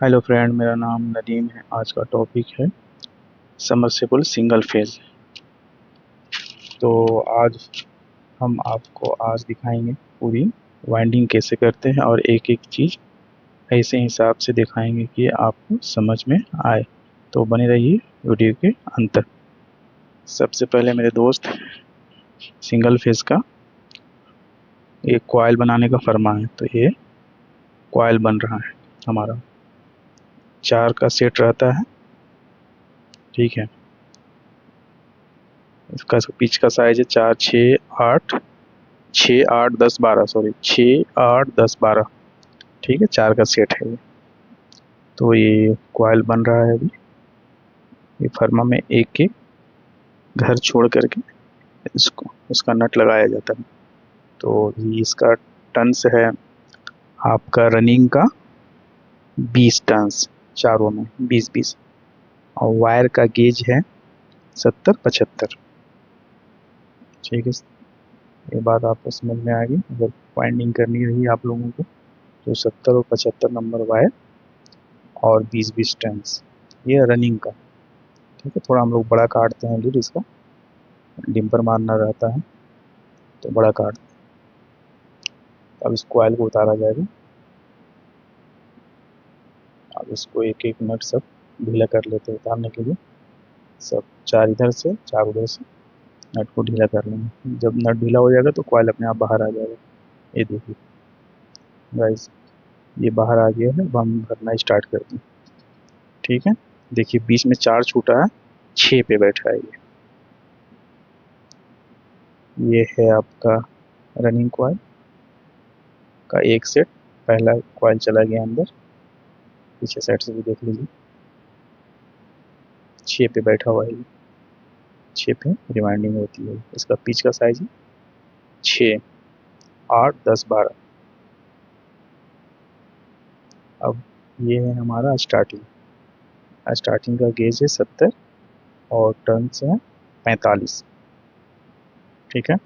Hello friend, मेरा नाम नदीम है। आज का टॉपिक है सबमर्सिबल सिंगल फेज। तो आज हम आपको दिखाएंगे पूरी वाइंडिंग कैसे करते हैं और एक एक चीज़ ऐसे हिसाब से दिखाएंगे कि आपको समझ में आए। तो बने रहिए वीडियो के अंत तक। सबसे पहले मेरे दोस्त, सिंगल फेज का एक कॉइल बनाने का फरमा है। तो ये कॉइल बन रहा है हमारा, 4 का सेट रहता है। ठीक है, इसका पिच का साइज है 4, 6, 8, 6, 8, 10, 12, सॉरी 6, 8, 10, 12। ठीक है, 4 का सेट है ये। तो ये कॉइल बन रहा है अभी। ये फर्मा में एक एक घर छोड़ करके इसको उसका नट लगाया जाता है। तो ये इसका टन्स है आपका रनिंग का 20 टन्स, चारों में 20-20। और वायर का गेज है 70-75। ठीक है, ये बात आपको समझ में आ गई। अगर वाइंडिंग करनी रही आप लोगों को तो 70 और 75 नंबर वायर और 20-20 टन्स, ये रनिंग का। ठीक है, थोड़ा हम लोग बड़ा काटते हैं लीड, इसका डिम्पर मारना रहता है तो बड़ा काट। अब इस कॉइल को उतारा जाएगा। अब इसको एक एक नट सब ढीला कर लेते हैं उतारने के लिए। सब 4 इधर से 4 उधर से नट को ढीला कर लेंगे। जब नट ढीला हो जाएगा तो कॉइल अपने आप बाहर आ जाएगा। ये देखिए गाइस, ये बाहर आ गया है। अब हम भरना स्टार्ट करते हैं। ठीक है, देखिए बीच में 4 छूटा है, 6 पे बैठा है ये है आपका रनिंग कॉइल का एक सेट। पहला कॉइल चला गया अंदर, पीछे साइड से भी देख लीजिए 6 पे बैठा हुआ है ये। 6 पे रिवाइंडिंग होती है। इसका पिच का साइज है 6, 8, 10, 12। अब ये है हमारा स्टार्टिंग। स्टार्टिंग का गेज है 70 और टर्न्स है 45। ठीक है,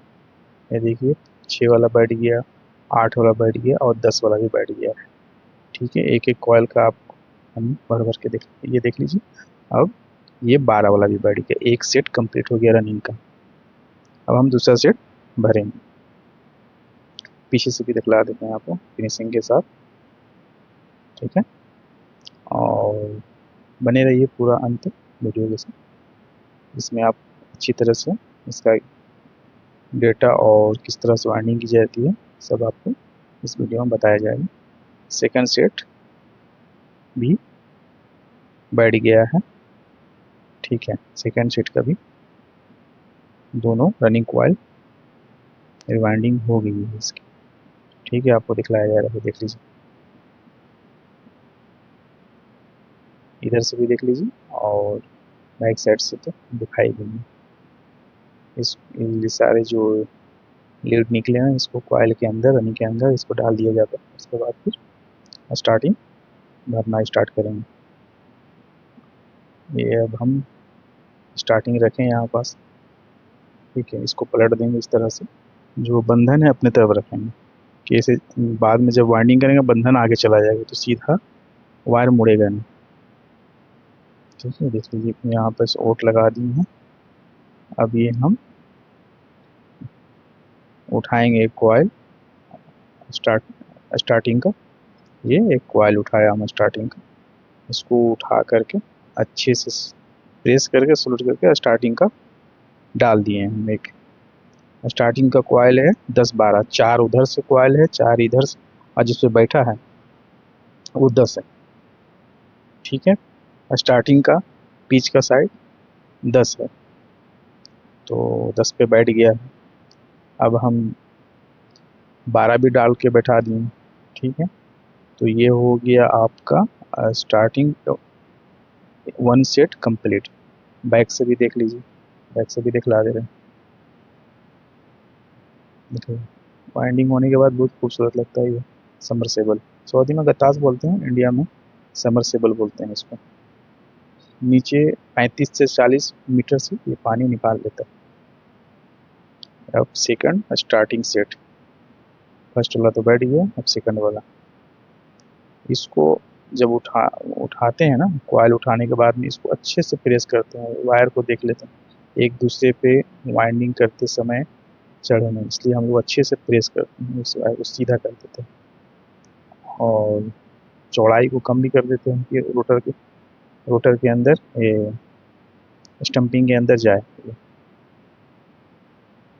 ये देखिए 6 वाला बैठ गया, 8 वाला बैठ गया और 10 वाला भी बैठ गया है। ठीक है, एक एक कॉइल का आप हम भर भर के ये देख लीजिए। अब ये 12 वाला भी बैठ गया, एक सेट कंप्लीट हो गया रनिंग का। अब हम दूसरा सेट भरेंगे। पीछे से भी दिखला देते हैं आपको फिनिशिंग के साथ। ठीक है, और बने रहिए पूरा अंत वीडियो के साथ। इसमें आप अच्छी तरह से इसका डेटा और किस तरह से वाइंडिंग की जाती है सब आपको इस वीडियो में बताया जाएगा। सेकंड सेट भी बैठ गया है। ठीक है, सेकंड सेट का भी दोनों रनिंग कॉइल रिवाइंडिंग हो गई है इसकी। ठीक है, आपको दिखलाया जा रहा है, देख लीजिए इधर से भी देख लीजिए और बैक साइड से तो दिखाई देंगे। इस ये सारे जो लीड निकले हैं इसको कॉइल के अंदर, रनिंग के अंदर इसको डाल दिया जाता है। उसके बाद फिर स्टार्टिंग भरना स्टार्ट करेंगे। ये अब हम स्टार्टिंग रखें यहाँ पास। ठीक है, इसको पलट देंगे इस तरह से। जो बंधन है अपने तरफ रखेंगे कि ऐसे बाद में जब वाइंडिंग करेंगे बंधन आगे चला जाएगा तो सीधा वायर मुड़ेगा नहीं। ठीक है, देख लीजिए यहाँ पर ओट लगा दी है। अब ये हम उठाएंगे एक कॉइल स्टार्टिंग का। ये एक कॉइल उठाया हम स्टार्टिंग का, इसको उठा करके अच्छे से प्रेस करके सोल्ड करके स्टार्टिंग का डाल दिए हम। एक स्टार्टिंग का कॉइल है 10-12, 4 उधर से कॉइल है, 4 इधर से, और जिस पे बैठा है वो 10 है। ठीक है, स्टार्टिंग का पिच का साइड 10 है तो 10 पे बैठ गया है। अब हम 12 भी डाल के बैठा दिए। ठीक है, तो ये हो गया आपका स्टार्टिंग 1 सेट कंप्लीट। बैक से भी देख लीजिए, बैक से भी दिखला दे रहे हैं। देखिए वाइंडिंग होने के बाद बहुत खूबसूरत लगता है ये समरसेबल। सऊदी में गतास बोलते हैं, इंडिया में समरसेबल बोलते हैं इसको। नीचे 35 से 40 मीटर से ये पानी निकाल लेता है। अब सेकंड स्टार्टिंग सेट, फर्स्ट वाला तो बैठ गया, अब सेकंड वाला। इसको जब उठाते हैं ना, कॉइल उठाने के बाद में इसको अच्छे से प्रेस करते हैं, वायर को देख लेते हैं एक दूसरे पे वाइंडिंग करते समय चढ़े नहीं, इसलिए हम लोग अच्छे से प्रेस करते हैं, उस वायर को सीधा कर देते हैं और चौड़ाई को कम भी कर देते हैं कि रोटर के अंदर ये स्टम्पिंग के अंदर जाए।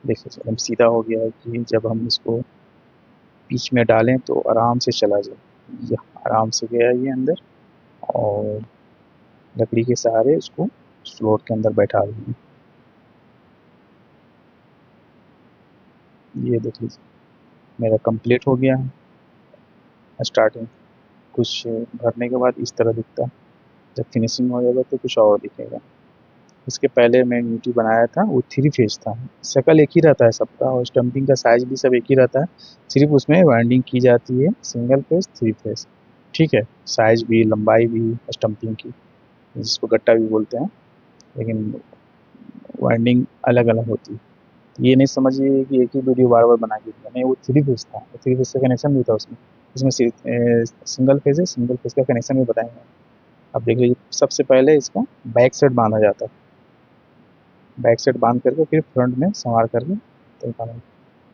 देखिए एकदम सीधा हो गया है कि जब हम इसको बीच में डालें तो आराम से चला जाए। ये आराम से गया ये अंदर और लकड़ी के सहारे उसको स्लॉट के अंदर बैठा देंगे। ये देख लीजिए मेरा कंप्लीट हो गया है स्टार्टिंग। कुछ भरने के बाद इस तरह दिखता है, जब फिनिशिंग हो जाएगा तो कुछ और दिखेगा। इसके पहले मैं यूनिटी बनाया था वो 3 फेज था, शक्ल एक ही रहता है सबका और स्टम्पिंग का साइज भी सब एक ही रहता है, सिर्फ उसमें वाइंडिंग की जाती है सिंगल फेज 3 फेज। ठीक है, साइज भी लंबाई भी स्टम्पिंग की, जिसको गट्टा भी बोलते हैं, लेकिन वाइंडिंग अलग अलग होती है। ये नहीं समझिए कि एक ही वीडियो बार बार बना के दिया, नहीं वो 3 फेज था, 3 फेज का कनेक्शन भी था उसमें। इसमें सिंगल फेज है, सिंगल फेज का कनेक्शन भी बताएंगे। अब देख लीजिए सबसे पहले इसका बैक साइड बांधा जाता है, बैक साइड बांध करके फिर फ्रंट में संवार करके दिखाएंगे।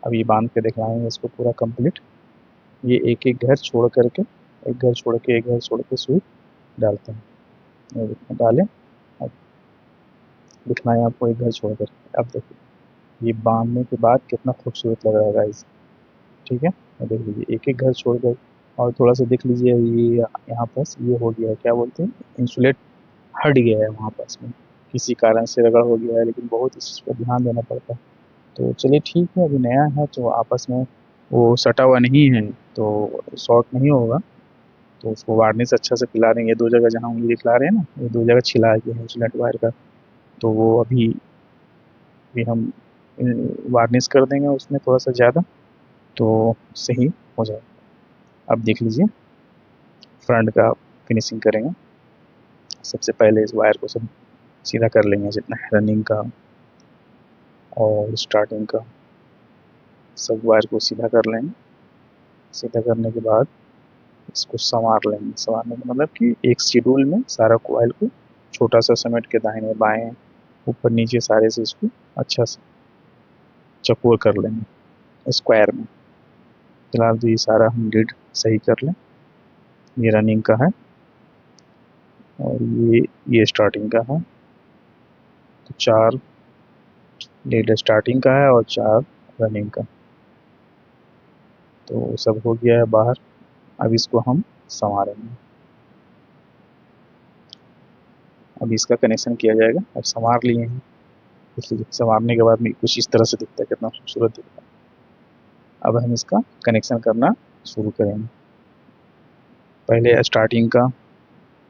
अब ये बांध के दिखलाएंगे इसको पूरा कंप्लीट। ये एक एक घर छोड़ करके, एक घर छोड़ के एक घर छोड़ के सुई डालते हैं, ये देखिए डालें। अब दिखलाएं आपको एक घर छोड़ कर। अब देखिए ये बांधने के बाद कितना खूबसूरत लग रहा है गाइस। ठीक है, और देख लीजिए एक एक घर छोड़ कर, और थोड़ा सा देख लीजिए ये यहाँ पास ये हो गया है, क्या बोलते हैं, इंसुलेट हट गया है वहाँ पास में, किसी कारण से रगड़ हो गया है, लेकिन बहुत इस पर ध्यान देना पड़ता है। तो चलिए ठीक है, अभी नया है तो आपस में वो सटा हुआ नहीं है तो शॉर्ट नहीं होगा, तो उसको वार्निश अच्छा से पिला देंगे। 2 जगह जहाँ उंगली दिखला रहे हैं ना, ये 2 जगह छिला गया है इंसुलेट वायर का, तो वो अभी भी हम वार्निश कर देंगे उसमें थोड़ा सा ज़्यादा, तो सही हो जाएगा। अब देख लीजिए फ्रंट का फिनिशिंग करेंगे। सबसे पहले इस वायर को सब सीधा कर लेंगे, जितना है रनिंग का और स्टार्टिंग का सब वायर को सीधा कर लेंगे। सीधा करने के बाद इसको संवार लेंगे, संवारने का मतलब कि एक शेड्यूल में सारा कॉइल को छोटा सा समेट के दाहिने बाएं ऊपर नीचे सारे से इसको अच्छा से चकोर कर लेंगे स्क्वायर में। फिलहाल तो ये सारा हम लीड सही कर लें। ये रनिंग का है और ये स्टार्टिंग का है, तो 4 लीड स्टार्टिंग का है और 4 रनिंग का, तो सब हो गया है बाहर। अब इसको हम संवारेंगे, अब इसका कनेक्शन किया जाएगा। अब संवार लिए हैं, इसलिए संवारने के बाद में कुछ इस तरह से दिखता है, कितना खूबसूरत दिखता है। अब हम इसका कनेक्शन करना शुरू करेंगे। पहले स्टार्टिंग का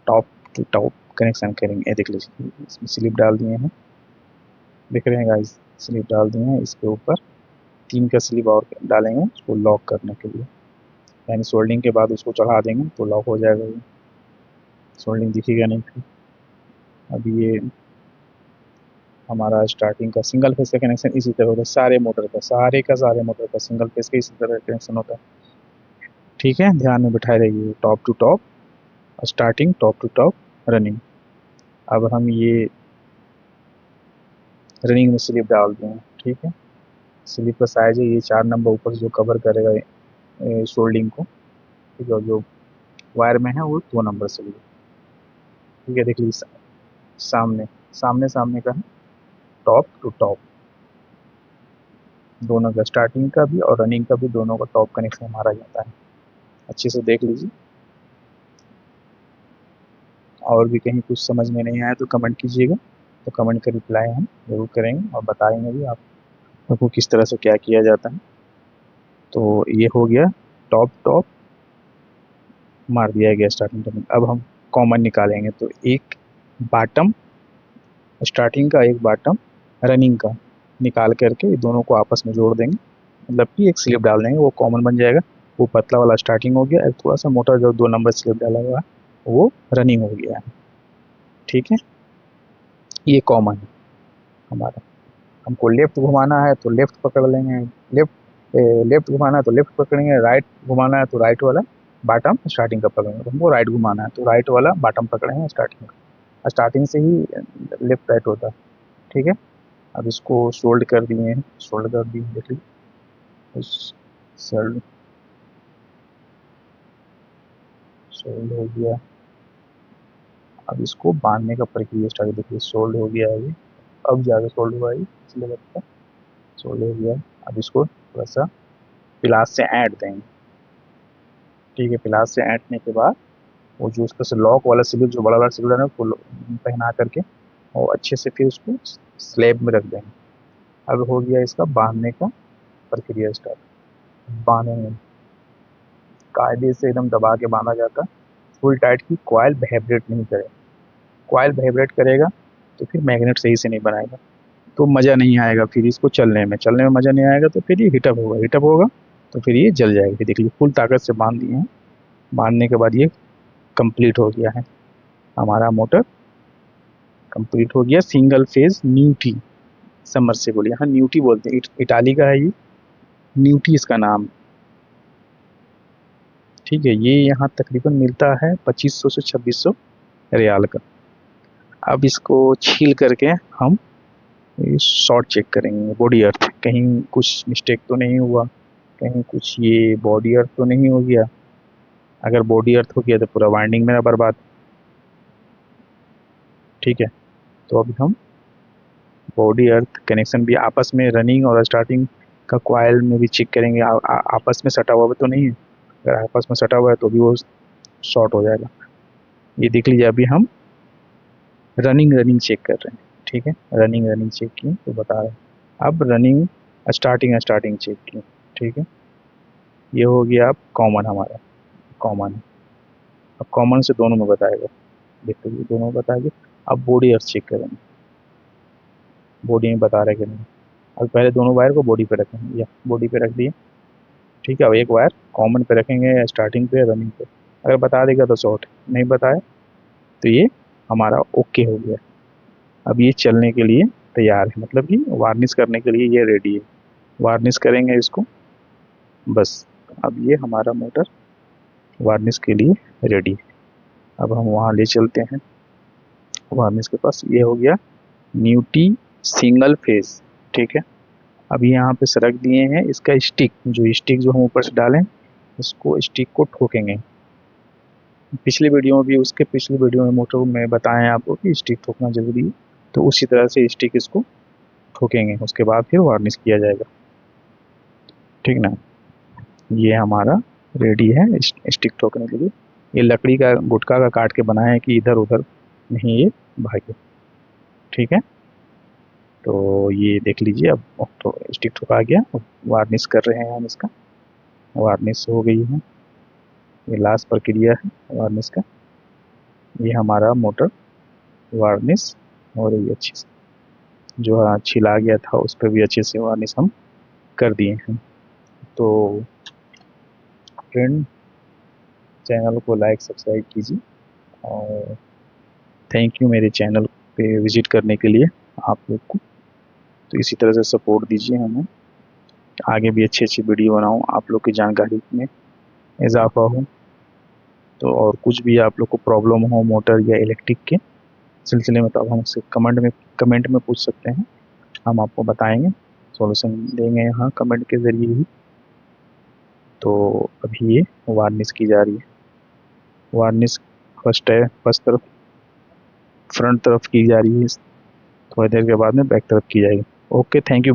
टॉप टू टॉप कनेक्शन करेंगे। ये देख लीजिए इसमें स्लिप डाल दिए हैं, देख रहे हैं गाइस, स्लिप डाल दिए हैं। इसके ऊपर 3 का स्लिप और डालेंगे उसको लॉक करने के लिए, यानी सोल्डिंग के बाद उसको चढ़ा देंगे तो लॉक हो जाएगा, ये सोल्डिंग दिखेगा नहीं फिर। अब ये हमारा स्टार्टिंग का सिंगल फेज का कनेक्शन इसी तरह होता है, सारे मोटर का सारे मोटर का सिंगल फेज का इसी तरह कनेक्शन होता है। ठीक है, ध्यान में बिठाए रहिए, top to top starting, top to top running. अब हम ये रनिंग में स्लिप डाल दें। ठीक है, स्लिप का साइज है ये 4 नंबर ऊपर जो कवर करेगा शोल्डिंग को। ठीक है, जो वायर में है वो 2 नंबर स्लिप। ठीक है, देख लीजिए सामने सामने सामने का है, टॉप टू टॉप दोनों का, स्टार्टिंग का भी और रनिंग का भी, दोनों का टॉप कनेक्शन हमारा जाता है। अच्छे से देख लीजिए, और भी कहीं कुछ समझ में नहीं आया तो कमेंट कीजिएगा, तो कमेंट का रिप्लाई हम ज़रूर करेंगे और बताएंगे भी आपको किस तरह से क्या किया जाता है। तो ये हो गया टॉप टॉप मार दिया गया स्टार्टिंग टर्मिंग। अब हम कॉमन निकालेंगे, तो एक बॉटम स्टार्टिंग का, एक बॉटम रनिंग का निकाल करके ये दोनों को आपस में जोड़ देंगे, मतलब कि एक स्लिप डाल देंगे, वो कॉमन बन जाएगा। वो पतला वाला स्टार्टिंग हो गया, एक थोड़ा सा मोटा जो 2 नंबर स्लिप डाला हुआ है वो रनिंग हो गया है। ठीक है, ये कॉमन है हमारा। हमको लेफ्ट घुमाना है तो लेफ्ट पकड़ लेंगे, लेफ्ट लेफ्ट घुमाना है तो लेफ्ट पकड़ेंगे, राइट घुमाना है तो राइट वाला बॉटम स्टार्टिंग का पकड़ेंगे, तो हमको राइट घुमाना है, तो राइट वाला बॉटम पकड़ेंगे स्टार्टिंग का, स्टार्टिंग से ही लेफ्ट राइट होता है। ठीक है, अब इसको सोल्ड कर दिए हैं, सोल्ड कर दिए देखिए, सोल्ड सोल्ड हो गया। अब इसको बांधने का प्रक्रिया स्टार्ट, देखिए सोल्ड हो गया है ये, अब ज़्यादा सोल्ड हुआ है इसलिए लगता है सोल्ड हो गया। अब इसको थोड़ा सा पिलास से ऐंठ देंगे। ठीक है, पिलास से ऐंठने के बाद वो जो उसका से लॉक वाला स्लीव, जो बड़ा वाला स्लीव है ना, उसको पहना करके और अच्छे से फिर उसको स्लैब में रख देंगे। अब हो गया इसका बांधने का प्रक्रिया स्टार्ट। बांधेंगे, कायदे से एकदम दबा के बांधा जाता है, फुल टाइट की कॉइल वाइब्रेट नहीं करे। कॉइल वाइब्रेट करेगा तो फिर मैग्नेट सही से नहीं बनाएगा, तो मज़ा नहीं आएगा, फिर इसको चलने में मज़ा नहीं आएगा, तो फिर ये हीटअप होगा तो फिर ये जल जाएगी। फिर देखिए फुल ताकत से बांध दिए हैं, बांधने के बाद ये कंप्लीट हो गया है, हमारा मोटर कंप्लीट हो गया। सिंगल फेज न्यूटी सबमर्सिबल, यहाँ न्यूटी बोलते हैं, इटाली का है ये, न्यूटी इसका नाम। ठीक है, ये यहाँ तकरीबन मिलता है 2500 से 2600 रियाल का। अब इसको छील करके हम शॉर्ट चेक करेंगे, बॉडी अर्थ कहीं कुछ मिस्टेक तो नहीं हुआ, कहीं कुछ ये बॉडी अर्थ तो नहीं हो गया। अगर बॉडी अर्थ हो गया तो पूरा वाइंडिंग मेरा बर्बाद। ठीक है, तो अभी हम बॉडी अर्थ कनेक्शन भी आपस में रनिंग और स्टार्टिंग का कॉइल में भी चेक करेंगे, आपस में सटा हुआ तो नहीं है। अगर आपस में सटा हुआ है तो भी वो शॉर्ट हो जाएगा। ये देख लीजिए, अभी हम रनिंग चेक कर रहे हैं। ठीक है, रनिंग चेक की तो बता रहे हैं। अब रनिंग स्टार्टिंग चेक की। ठीक है, ये हो गया अब कॉमन, हमारा कॉमन है। अब कॉमन से दोनों में बताएगा, देखो ये दोनों में बताएगा। अब बॉडी अर्थ चेक करेंगे, बॉडी में बता रहे कि नहीं। अब पहले दोनों वायर को बॉडी पे रखेंगे, या बॉडी पे रख दिए। ठीक है, अब एक वायर कॉमन पे रखेंगे, स्टार्टिंग पे, रनिंग पे। अगर बता देगा तो शॉर्ट, नहीं बताए तो ये हमारा ओके हो गया। अब ये चलने के लिए तैयार है, मतलब कि वार्निश करने के लिए ये रेडी है। वार्निश करेंगे इसको बस। अब ये हमारा मोटर वार्निश के लिए रेडी है। अब हम वहाँ ले चलते हैं वार्निश के पास। ये हो गया न्यूटी सिंगल फेज। ठीक है, अब यहाँ पे सरक दिए हैं, इसका स्टिक जो हम ऊपर से डालें, इसको स्टिक को ठोकेंगे। पिछली वीडियो में भी, उसके पिछली वीडियो में मोटर में बताएं आपको कि स्टिक ठोकना जरूरी है, तो उसी तरह से स्टिक इसको ठोकेंगे, उसके बाद फिर वार्निश किया जाएगा। ठीक ना, ये हमारा रेडी है स्टिक ठोकने के लिए। ये लकड़ी का गुटका का काट के बनाए हैं कि इधर उधर नहीं ये भागे। ठीक है, तो ये देख लीजिए, अब तो स्टिक ठोका गया, वार्निश कर रहे हैं हम इसका। वार्निश हो गई है, ये लास्ट प्रक्रिया है वार्निश का। ये हमारा मोटर वार्निश हो रही है अच्छे से, जो छिला गया था उस पर भी अच्छे से वार्निश हम कर दिए हैं। तो फ्रेंड, चैनल को लाइक सब्सक्राइब कीजिए, और थैंक यू मेरे चैनल पे विज़िट करने के लिए आप लोग को। तो इसी तरह से सपोर्ट दीजिए हमें, आगे भी अच्छी वीडियो बनाऊँ, आप लोग की जानकारी में इजाफा हो। तो और कुछ भी आप लोग को प्रॉब्लम हो मोटर या इलेक्ट्रिक के सिलसिले में, तो आप हमसे कमेंट में पूछ सकते हैं, हम आपको बताएंगे, सॉल्यूशन देंगे यहाँ कमेंट के ज़रिए ही। तो अभी ये वार्निश की जा रही है, वार्निश फर्स्ट तरफ, फ्रंट तरफ की जा रही है, थोड़ी देर के बाद में बैक तरफ की जाएगी। Okay, thank you very